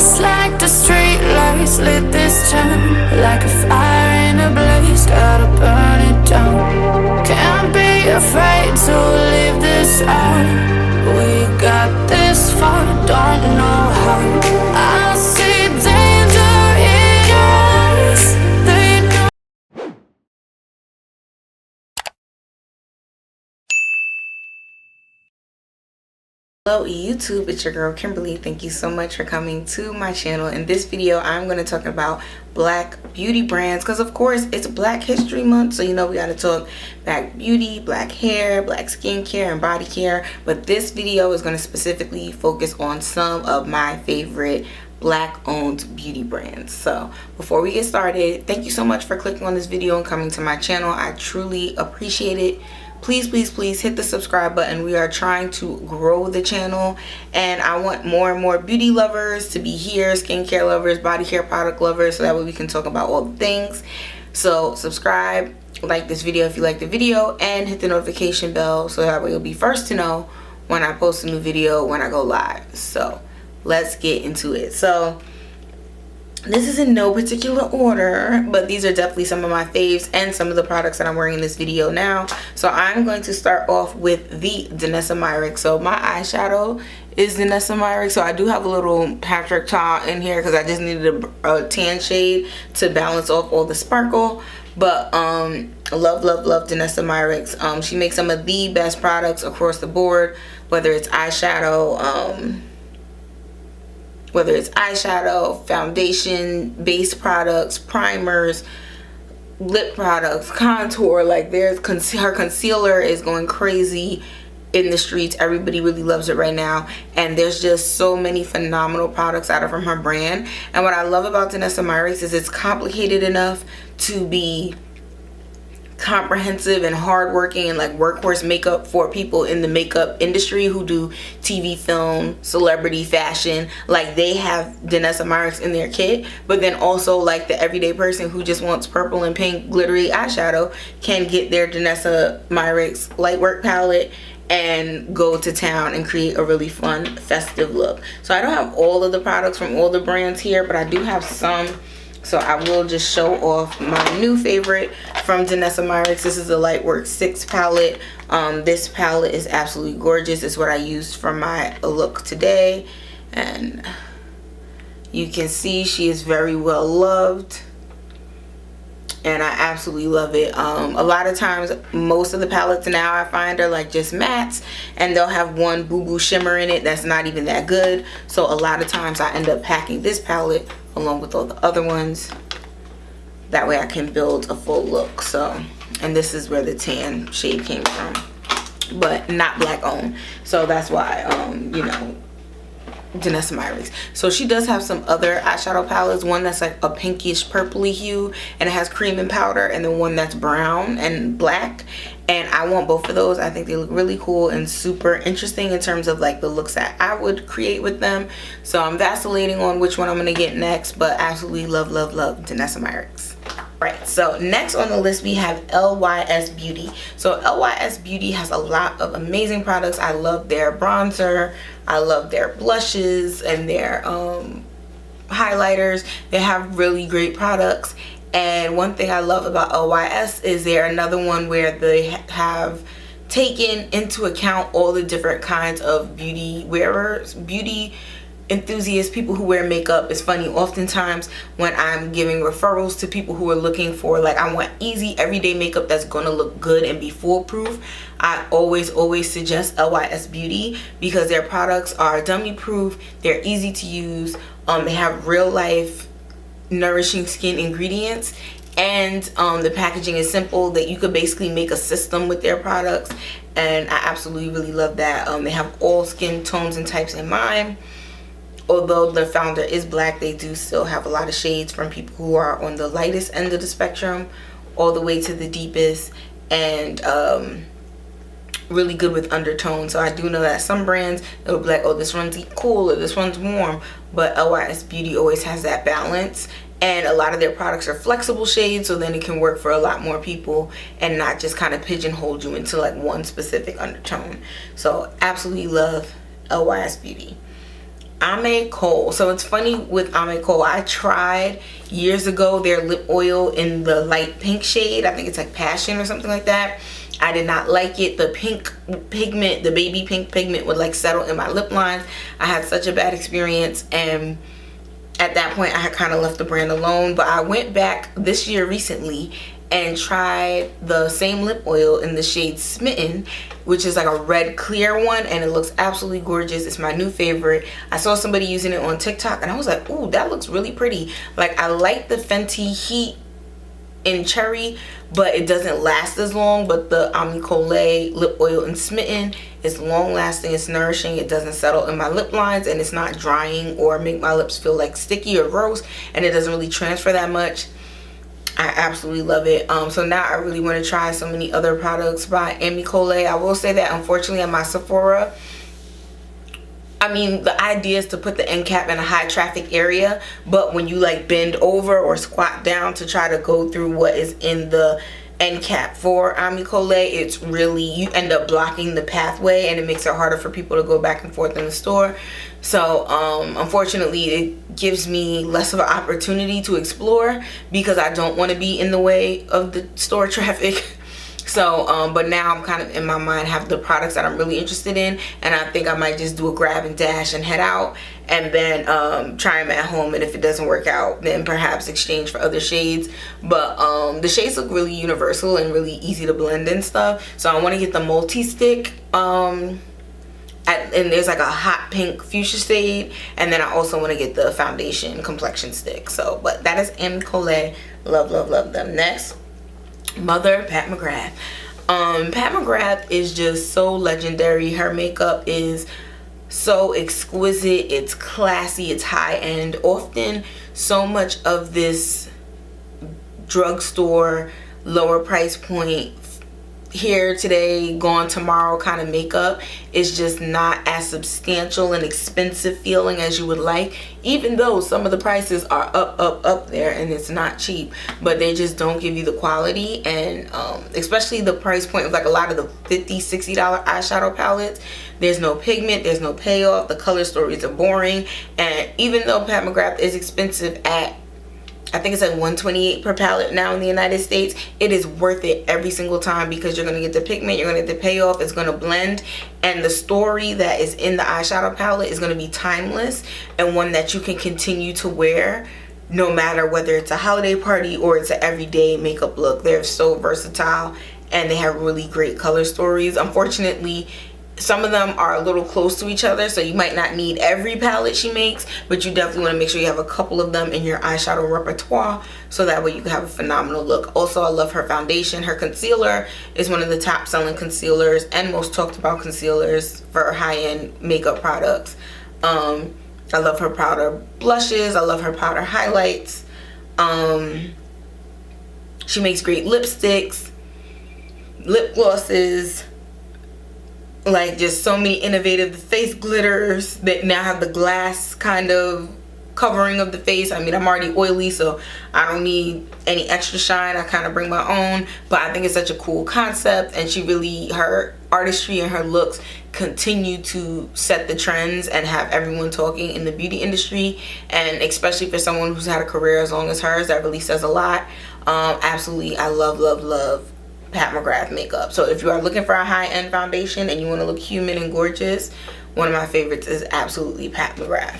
Just like the street lights lit this town, like a fire in a blaze, gotta burn it down. Can't be afraid to leave this out. We got this far, don't know how. I see danger in your eyes. They know. Hello YouTube, it's your girl Kimberly. Thank you so much for coming to my channel. In this video I'm going to talk about black beauty brands, because of course it's Black History Month, so you know we got to talk black beauty, black hair, black skincare and body care. But this video is going to specifically focus on some of my favorite black owned beauty brands. So before we get started, thank you so much for clicking on this video and coming to my channel. I truly appreciate it. Please hit the subscribe button. We are trying to grow the channel, and I want more and more beauty lovers to be here, skincare lovers, body care product lovers, so that way we can talk about all the things. So subscribe, like this video if you like the video, and hit the notification bell so that way you'll be first to know when I post a new video, when I go live. So let's get into it. So this is in no particular order, but these are definitely some of my faves and some of the products that I'm wearing in this video now. So I'm going to start off with the Danessa Myricks. So my eyeshadow is Danessa Myricks. So I do have a little Patrick Ta in here because I just needed a tan shade to balance off all the sparkle. But love Danessa Myricks. She makes some of the best products across the board, whether it's eyeshadow, foundation based products, primers, lip products, contour. Like her concealer is going crazy in the streets. Everybody really loves it right now, and there's just so many phenomenal products out of from her brand. And what I love about Danessa Myricks is it's complicated enough to be comprehensive and hardworking and like workhorse makeup for people in the makeup industry who do TV, film, celebrity, fashion. Like they have Danessa Myricks in their kit, but then also like the everyday person who just wants purple and pink glittery eyeshadow can get their Danessa Myricks light work palette and go to town and create a really fun festive look. So I don't have all of the products from all the brands here, but I do have some. So I will just show off my new favorite from Danessa Myricks. This is the Lightwork 6 palette. This palette is absolutely gorgeous. It's what I used for my look today. And you can see she is very well loved. And I absolutely love it. A lot of times, most of the palettes now I find are like just mattes, and they'll have one boo-boo shimmer in it that's not even that good. So a lot of times I end up packing this palette along with all the other ones. That way I can build a full look. So, and this is where the tan shade came from, but not black owned. So that's why, you know, Danessa Myricks. So she does have some other eyeshadow palettes, one that's like a pinkish purpley hue and it has cream and powder, and then one that's brown and black. And I want both of those. I think they look really cool and super interesting in terms of like the looks that I would create with them. So I'm vacillating on which one I'm gonna get next, but absolutely love Danessa Myricks. Right, so next on the list we have LYS Beauty. So LYS Beauty has a lot of amazing products. I love their bronzer, I love their blushes and their highlighters. They have really great products. And one thing I love about LYS is they're another one where they have taken into account all the different kinds of beauty wearers, beauty enthusiasts, people who wear makeup. It's funny, oftentimes when I'm giving referrals to people who are looking for like, I want easy everyday makeup that's gonna look good and be foolproof, I always suggest LYS Beauty, because their products are dummy proof, they're easy to use, they have real life nourishing skin ingredients, and the packaging is simple, that you could basically make a system with their products. And I absolutely really love that. They have all skin tones and types in mind. Although the founder is black, they do still have a lot of shades from people who are on the lightest end of the spectrum all the way to the deepest, and really good with undertones. So I do know that some brands, it'll be like, oh, this one's cool or this one's warm, but LYS Beauty always has that balance. And a lot of their products are flexible shades, so then it can work for a lot more people and not just kind of pigeonhole you into like one specific undertone. So absolutely love LYS Beauty. Ame Cole. So it's funny with Ame Cole, I tried years ago their lip oil in the light pink shade. I think it's like Passion or something like that. I did not like it. The pink pigment, the baby pink pigment would like settle in my lip lines. I had such a bad experience, and at that point I had kind of left the brand alone. But I went back this year recently and tried the same lip oil in the shade Smitten, which is like a red clear one, and it looks absolutely gorgeous. It's my new favorite. I saw somebody using it on TikTok and I was like, ooh, that looks really pretty. Like, I like the Fenty Heat in Cherry, but it doesn't last as long. But the Ame Cole lip oil in Smitten is long lasting, it's nourishing, it doesn't settle in my lip lines, and it's not drying or make my lips feel like sticky or gross, and it doesn't really transfer that much. I absolutely love it. So now I really want to try so many other products by Ame Cole. I will say that unfortunately at my Sephora, I mean, the idea is to put the end cap in a high traffic area, but when you like bend over or squat down to try to go through what is in the end cap for Ame Cole, it's really, you end up blocking the pathway, and it makes it harder for people to go back and forth in the store. So unfortunately it gives me less of an opportunity to explore because I don't want to be in the way of the store traffic. So but now I'm kind of in my mind have the products that I'm really interested in, and I think I might just do a grab and dash and head out and then try them at home, and if it doesn't work out then perhaps exchange for other shades. But the shades look really universal and really easy to blend and stuff. So I want to get the multi-stick and there's like a hot pink fuchsia shade, and then I also want to get the foundation complexion stick. So but that is Ame Cole. Love, love, love them. Next, Mother Pat McGrath. Pat McGrath is just so legendary. Her makeup is so exquisite, it's classy, it's high-end. Often so much of this drugstore lower price point, here today gone tomorrow kind of makeup is just not as substantial and expensive feeling as you would like, even though some of the prices are up there and it's not cheap, but they just don't give you the quality. And especially the price point of like a lot of the $50-$60 eyeshadow palettes, there's no pigment, there's no payoff, the color stories are boring. And even though Pat McGrath is expensive at, I think it's like $128 per palette now in the United States, it is worth it every single time because you're going to get the pigment, you're going to get the payoff, it's going to blend, and the story that is in the eyeshadow palette is going to be timeless and one that you can continue to wear no matter whether it's a holiday party or it's an everyday makeup look. They're so versatile and they have really great color stories. Unfortunately, some of them are a little close to each other, so you might not need every palette she makes, but you definitely want to make sure you have a couple of them in your eyeshadow repertoire so that way you can have a phenomenal look. Also, I love her foundation. Her concealer is one of the top selling concealers and most talked about concealers for high-end makeup products. I love her powder blushes, I love her powder highlights. She makes great lipsticks, lip glosses, like just so many innovative face glitters that now have the glass kind of covering of the face. I mean, I'm already oily, so I don't need any extra shine. I kind of bring my own, but I think it's such a cool concept, and she really, her artistry and her looks continue to set the trends and have everyone talking in the beauty industry. And especially for someone who's had a career as long as hers, that really says a lot. Absolutely, I love, love, love Pat McGrath makeup. So if you are looking for a high-end foundation and you want to look human and gorgeous, one of my favorites is absolutely Pat McGrath.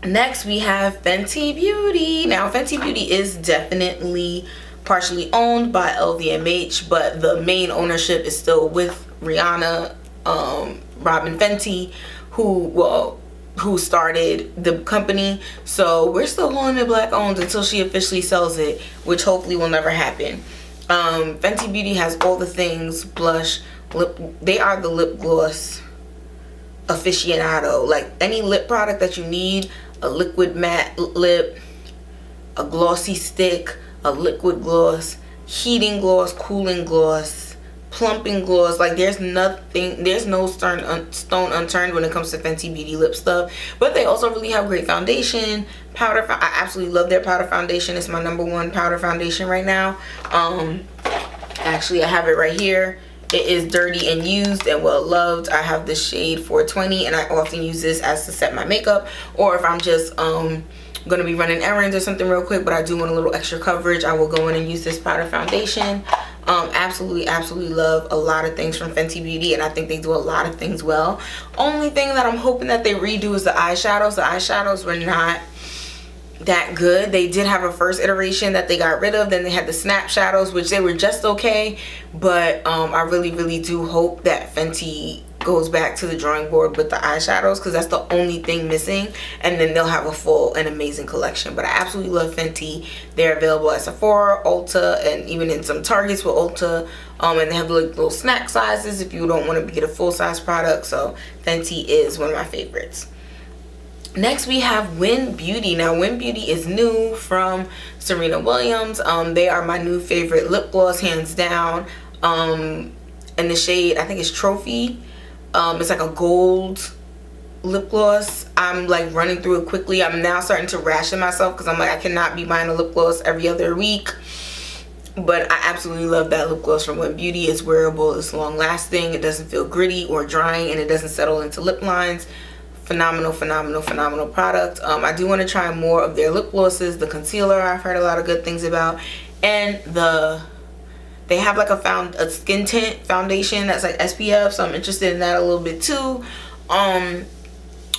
Next we have Fenty Beauty. Now Fenty Beauty is definitely partially owned by LVMH, but the main ownership is still with Rihanna, Robin Fenty, who started the company. So we're still calling it black owned until she officially sells it, which hopefully will never happen. Fenty Beauty has all the things, blush, lip, they are the lip gloss aficionado. Like any lip product that you need, a liquid matte lip, a glossy stick, a liquid gloss, heating gloss, cooling gloss, plumping gloss, like there's nothing, there's no stone unturned when it comes to Fenty Beauty lip stuff. But they also really have great foundation, powder. I absolutely love their powder foundation. It's my #1 powder foundation right now. Actually I have it right here. It is dirty and used and well loved. I have the shade 420, and I often use this as to set my makeup, or if I'm just gonna be running errands or something real quick, but I do want a little extra coverage, I will go in and use this powder foundation. Absolutely love a lot of things from Fenty Beauty, and I think they do a lot of things well. Only thing that I'm hoping that they redo is the eyeshadows. The eyeshadows were not that good. They did have a first iteration that they got rid of, then they had the snap shadows, which they were just okay, but I really do hope that Fenty goes back to the drawing board with the eyeshadows, because that's the only thing missing, and then they'll have a full and amazing collection. But I absolutely love Fenty. They're available at Sephora, Ulta, and even in some Targets with Ulta, and they have like little snack sizes if you don't want to get a full-size product. So Fenty is one of my favorites. Next we have WYN Beauty. Now WYN Beauty is new from Serena Williams. They are my new favorite lip gloss, hands down. In the shade, I think it's Trophy. It's like a gold lip gloss. I'm like running through it quickly. I'm now starting to ration myself because I'm like, I cannot be buying a lip gloss every other week. But I absolutely love that lip gloss from WYN Beauty. It's wearable, it's long lasting, it doesn't feel gritty or drying, and it doesn't settle into lip lines. Phenomenal product. I do want to try more of their lip glosses. The concealer I've heard a lot of good things about, and they have like a skin tint foundation that's like SPF, so I'm interested in that a little bit too. And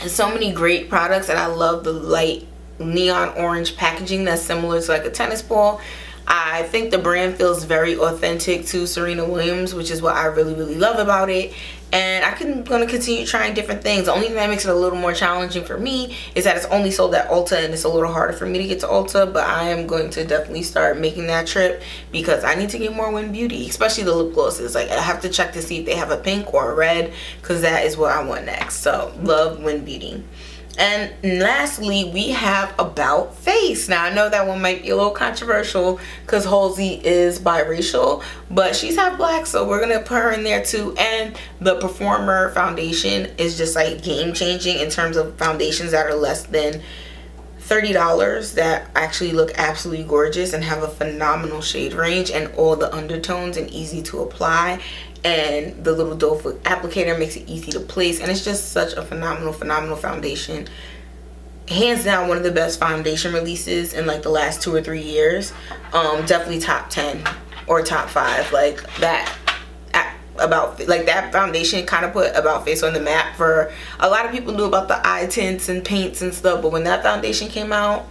so many great products, and I love the light neon orange packaging that's similar to like a tennis ball. I think the brand feels very authentic to Serena Williams, which is what I really love about it. And I'm going to continue trying different things. The only thing that makes it a little more challenging for me is that it's only sold at Ulta, and it's a little harder for me to get to Ulta. But I am going to definitely start making that trip, because I need to get more WYN Beauty, especially the lip glosses. Like, I have to check to see if they have a pink or a red, because that is what I want next. So love WYN Beauty. And lastly, we have About Face. Now I know that one might be a little controversial because Halsey is biracial, but she's half black, so we're gonna put her in there too. And the Performer foundation is just like game changing in terms of foundations that are less than $30 that actually look absolutely gorgeous and have a phenomenal shade range and all the undertones, and easy to apply. And the little doe foot applicator makes it easy to place, and it's just such a phenomenal foundation. Hands down one of the best foundation releases in like the last 2 or 3 years. Definitely top 10 or top 5. Like that foundation kind of put About Face on the map. For a lot of people knew about the eye tints and paints and stuff, but when that foundation came out,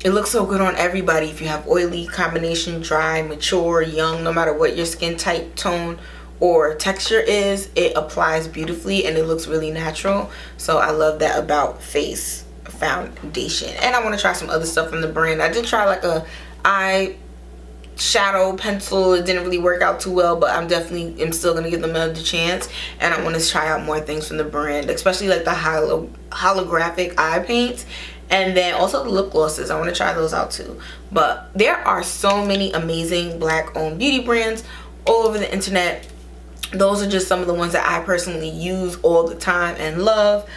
it looks so good on everybody. If you have oily, combination, dry, mature, young, no matter what your skin type, tone, or texture is, it applies beautifully and it looks really natural. So I love that About Face foundation. And I want to try some other stuff from the brand. I did try like a eye shadow pencil. It didn't really work out too well, but I'm still gonna give them another chance, and I want to try out more things from the brand, especially like the holographic eye paints. And then also the lip glosses, I want to try those out too. But there are so many amazing black owned beauty brands all over the internet. Those are just some of the ones that I personally use all the time and love.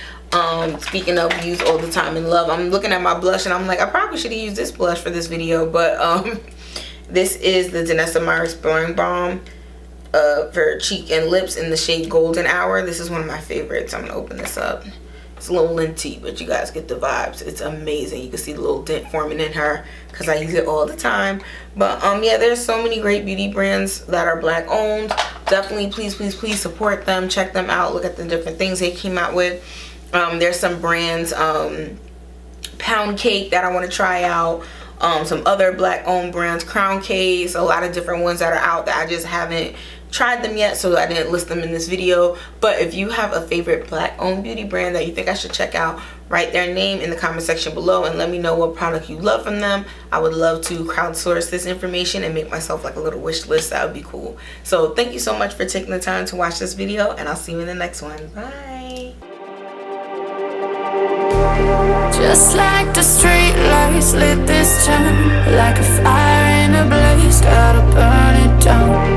Speaking of use all the time and love, I'm looking at my blush and I'm like, I probably should have used this blush for this video. But this is the Danessa Myricks Blurring Balm for cheek and lips in the shade Golden Hour. This is one of my favorites. I'm gonna open this up. It's a little linty, but you guys get the vibes. It's amazing. You can see the little dent forming in her because I use it all the time. But yeah, there's so many great beauty brands that are black owned. Definitely please support them. Check them out. Look at the different things they came out with. There's some brands, Pound Cake, that I want to try out. Some other black owned brands, Crown Case, a lot of different ones that are out that I just haven't tried them yet, so I didn't list them in this video. But if you have a favorite black owned beauty brand that you think I should check out, write their name in the comment section below and let me know what product you love from them. I would love to crowdsource this information and make myself like a little wish list. That would be cool. So thank you so much for taking the time to watch this video, and I'll see you in the next one. Bye. Just like the street lights lit this town, like a fire in a blaze, gotta burn it down.